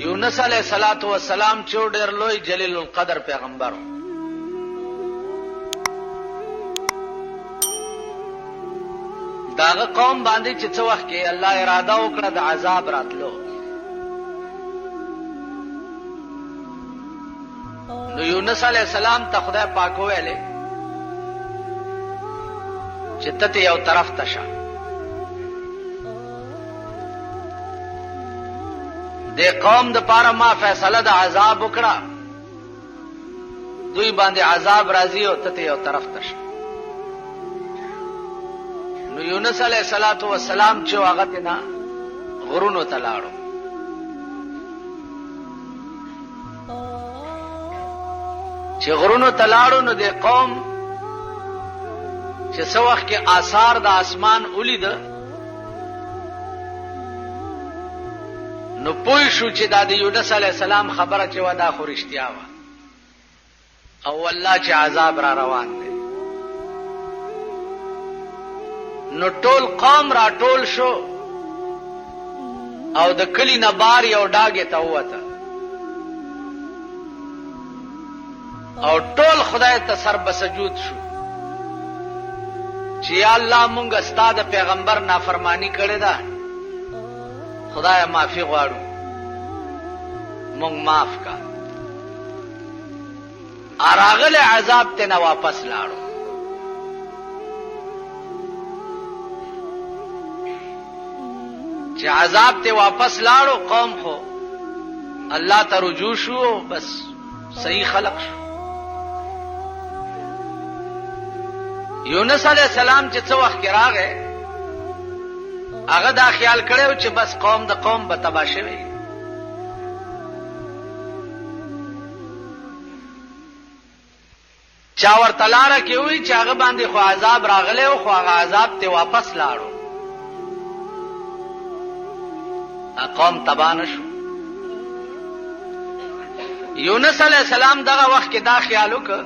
یونس علیہ الصلوۃ والسلام چې ډېر لوی جلیل القدر پیغمبر داغه قوم باندې چې څو وخت کې الله اراده وکړه د عذاب راتلو، نو یونس علیہ السلام ته خدای پاک ویلې چې ته یو طرف ته شه، د قوم د پاره ما فیصله د عذاب وکړه، دوی باندې عذاب راځي او ته یو طرف ته شه. نو یونس علیہ الصلوۃ والسلام چې هغه تینا غرونو ته لاړو، چې غرونو ته لاړو نو د قوم چې څو وخت کې آثار د اسمان ولید، نو پوه شو چې دا د یونس علیہ السلام خبره چې و دا خو رښتیا وه او والله چې عذاب را روان دی. نو ټول قوم را ټول شو او د کلی نه بار یو ډاګې ته ووته او ټول خدای ته سر بسجود شو چې یا الله مونږ ستا د پیغمبر نافرمانی کړې ده، خدای معافي غواړو، مونږ معاف کا. اراغله عذاب ته نه واپس لاړو. چې عذاب ته واپس لاړو قوم خو الله ته رجوع شو، بس صحیح خلق شو. یونس علیہ السلام چې څو وخت راغی هغه دا خیال کړو چې بس قوم د قوم به تباه شوی. چا ورته لاره کې وی چې هغه باندې خو عذاب راغلی او خو هغه عذاب ته واپس لاړو، قوم تباه نشو. یونس علیہ السلام دغه وخت کې دا خیال وکړ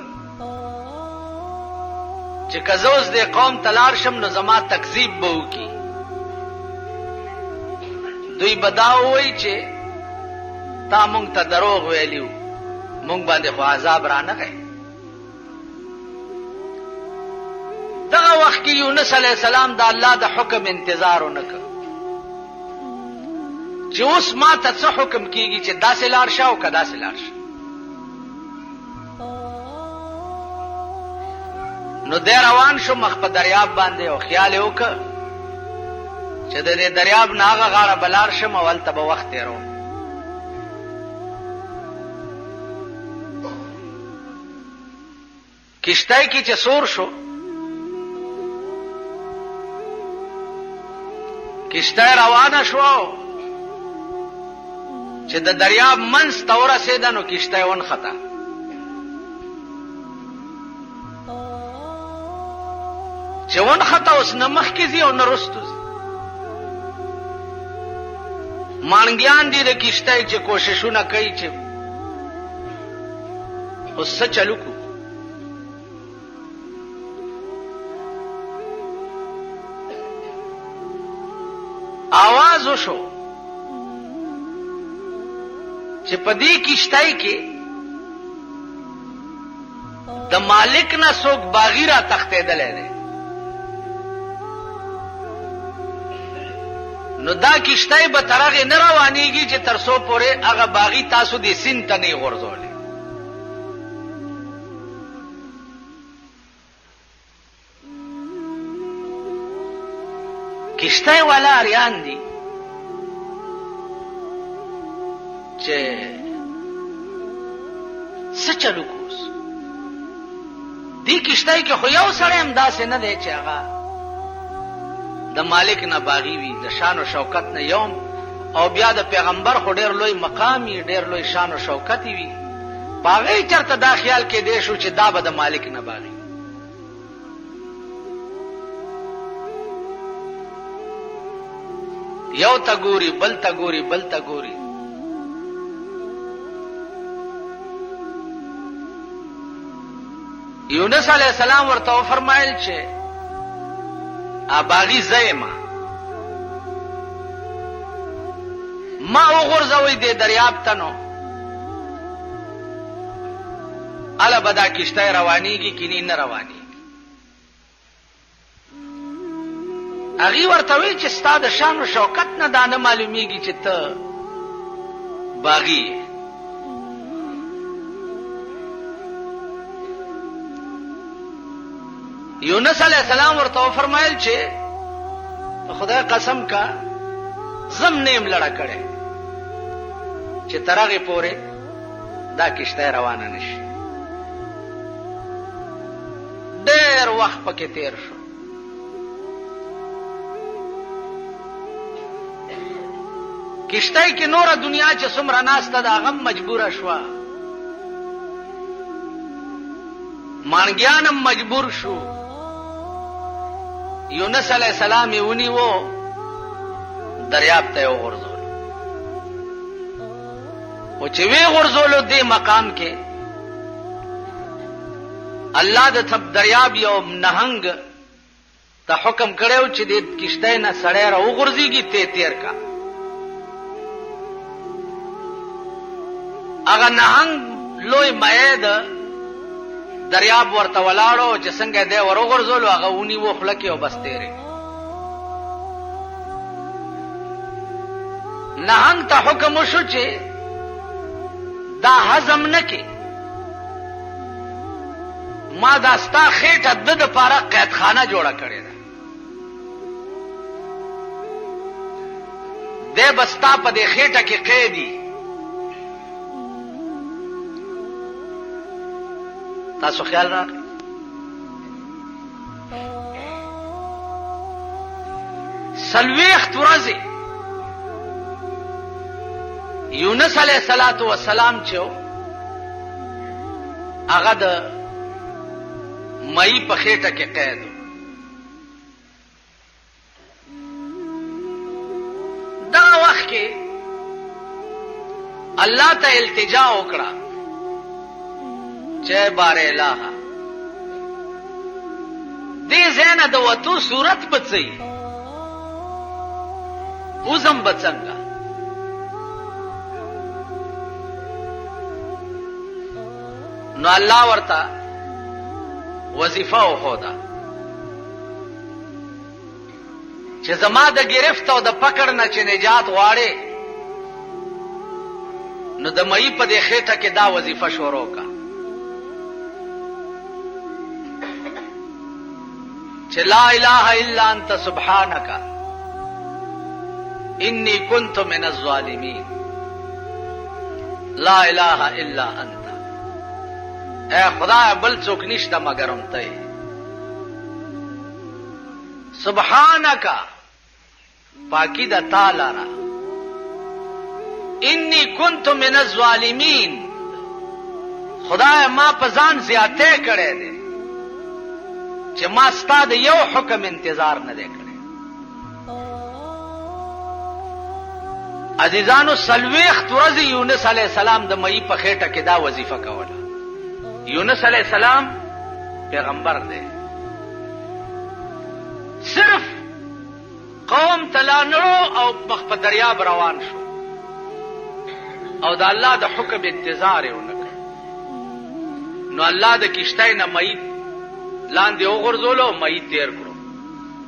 چې کزوز د قوم تلار شم نو زما تکذیب به وکي، دوی بداوي چې تا مونږ ته دروغ ویلیو، مونږ باندې خو عذاب را نه غي. دغه وخت کې یونس علیہ السلام د الله د حکم انتظار ونکړ چې اوس ما ته څه حکم کیږي چې داسې لار شه او که داسې لار شه. نو دی روان شو مخ په دریاب باندې او خیال یې وکړ چې د دې دریاب نه هغه غاړه بلار شم او هلته به وخت تېروم. کشتۍ کې چې سور شو، کشتۍ روانه شو چې د دریاب منځ ته ورسېده نو کشتۍ ونښته. چې ونښته اوس نه مخکې ځي او نه رستو ځي. مانګیان دي د کشتۍ چې کوششونه کوي چې اوس څه چلو کو. आवाज وشو چې په دې کشتۍ کې د مالک نه څوک باغی را تښتېدلی دی. نو دا کشتۍ به تر هغې نه روانېږي چې تر څو پورې هغه باغي تاسو دې سیند ته نه یې غورځولی. کشتۍ والا اریان دي چې څه چلو کوس. دې کشتۍ کې خو یو سړی هم داسې نه دی چې هغه د مالک نه باغی وي، د شان و شوکت نه یوم، او بیا د پیغمبر خو ډېر لوی مقامي، ډېر لوی شان و شوکت وي، په هغې چېرته دا خیال کېدی شو چې دا به د مالک نه باغی. یو ته ګوري، بل ته ګوري، بل ته ګوري. یونس علیہ السلام ورته وفرمایل چې باغی زیما ما وغورځوئ دې دریاب ته نو اله به دا کشتی روانېږي کني نه روانېږي. هغې ورته وایي چې ستا د شان و شوکت نه دا نه معلومیږي چې ته باغي یې. یونس علیه السلام ورته وفرمایل چې خدای قسم کا زم نیم لړه کړی چې تر هغې پورې دا کشتی روانه نشي. ډېر وخت پکې تیر شو. کشتی کې نوره دنیا چې څومره ناسته ده هغه مجبوره شوه. مانګیان هم مجبور شو. یونس علیه السلام یې ونیوه دریاب ته یې وغورځولو. خو چې ویې غورځولو دې مقام کې الله د دریاب یو نهنګ ته حکم کړی چې دې کشتی نه سړی را وغورځېږي ته تیر کا. هغه نهنګ لوی مایع ده دریاب ورته ولاړو چې څنګه دی ور وغورځولو هغه ونیوه خوله کې او بس تیرې. نهنګ ته حکم وشو چې دا هضم نه کې ما دا ستا خېټه د دپاره قیدخانه جوړه کړې ده. دی به ستا په دې خېټه کې قیدي. تاسو خیال راغی؟ څلوېښت ورځې یونس علیه السلام چې هغه د مئی په خېټه کې قید و. دا وخت کې الله ته التجا وکړه چې بار الہ دې ځای نه د وتو صورت به څه وي، وځم به څنګه. نو الله ورته وظیفه وښوده چې زما د گرفت او د پکړ نه چې نجات غواړې نو د مئی په دې خېټه کې دا وظیفه شروع کا چې لا اله الا انت سبحانك انی کنت من الظالمین. لا اله الا انت، اے خدای بل څوک نشته مگر هم ته. سبحانك پاکی د تعالی را، انی کنت من الظالمین، خدای ما په ځان زیاته کړی دی چې ما ستا د یو حکم انتظار نه دی کړی. عزیزانو 40 ورځې یونس علیه السلام د مئی په خېټه کې دا وظیفه کوله. یونس علیه السلام پیغمبر دی، صرف قوم تلانړو او مخ په دریاب روان شو او د الله د حکم انتظار یې ونه کړ. نو الله د کشتۍ نه مئی لاندې وغورځولو، مئی تیر کړو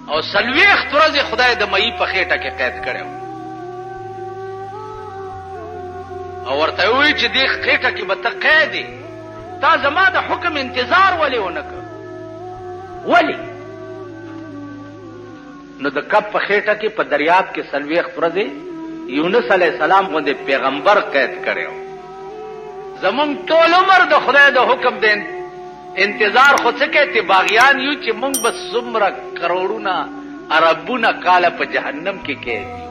او 40 ورځې خدای د مئی په خېټه کې قید کړی او ورته وایي چې دې خېټه کې به ته قید یې، تا زما د حکم انتظار ولې ونه کړ؟ ولې؟ نو د کب په خېټه کې په دریاب کې 40 ورځې یونس علیه السلام غوندې پیغمبر قید کړی و. زمونږ ټول عمر د خدای د حکم د انتظار خو څه کوي؟ باغیان یو چې مونږ به څومره کروڑونه اربونه کاله په جهنم کې کېږي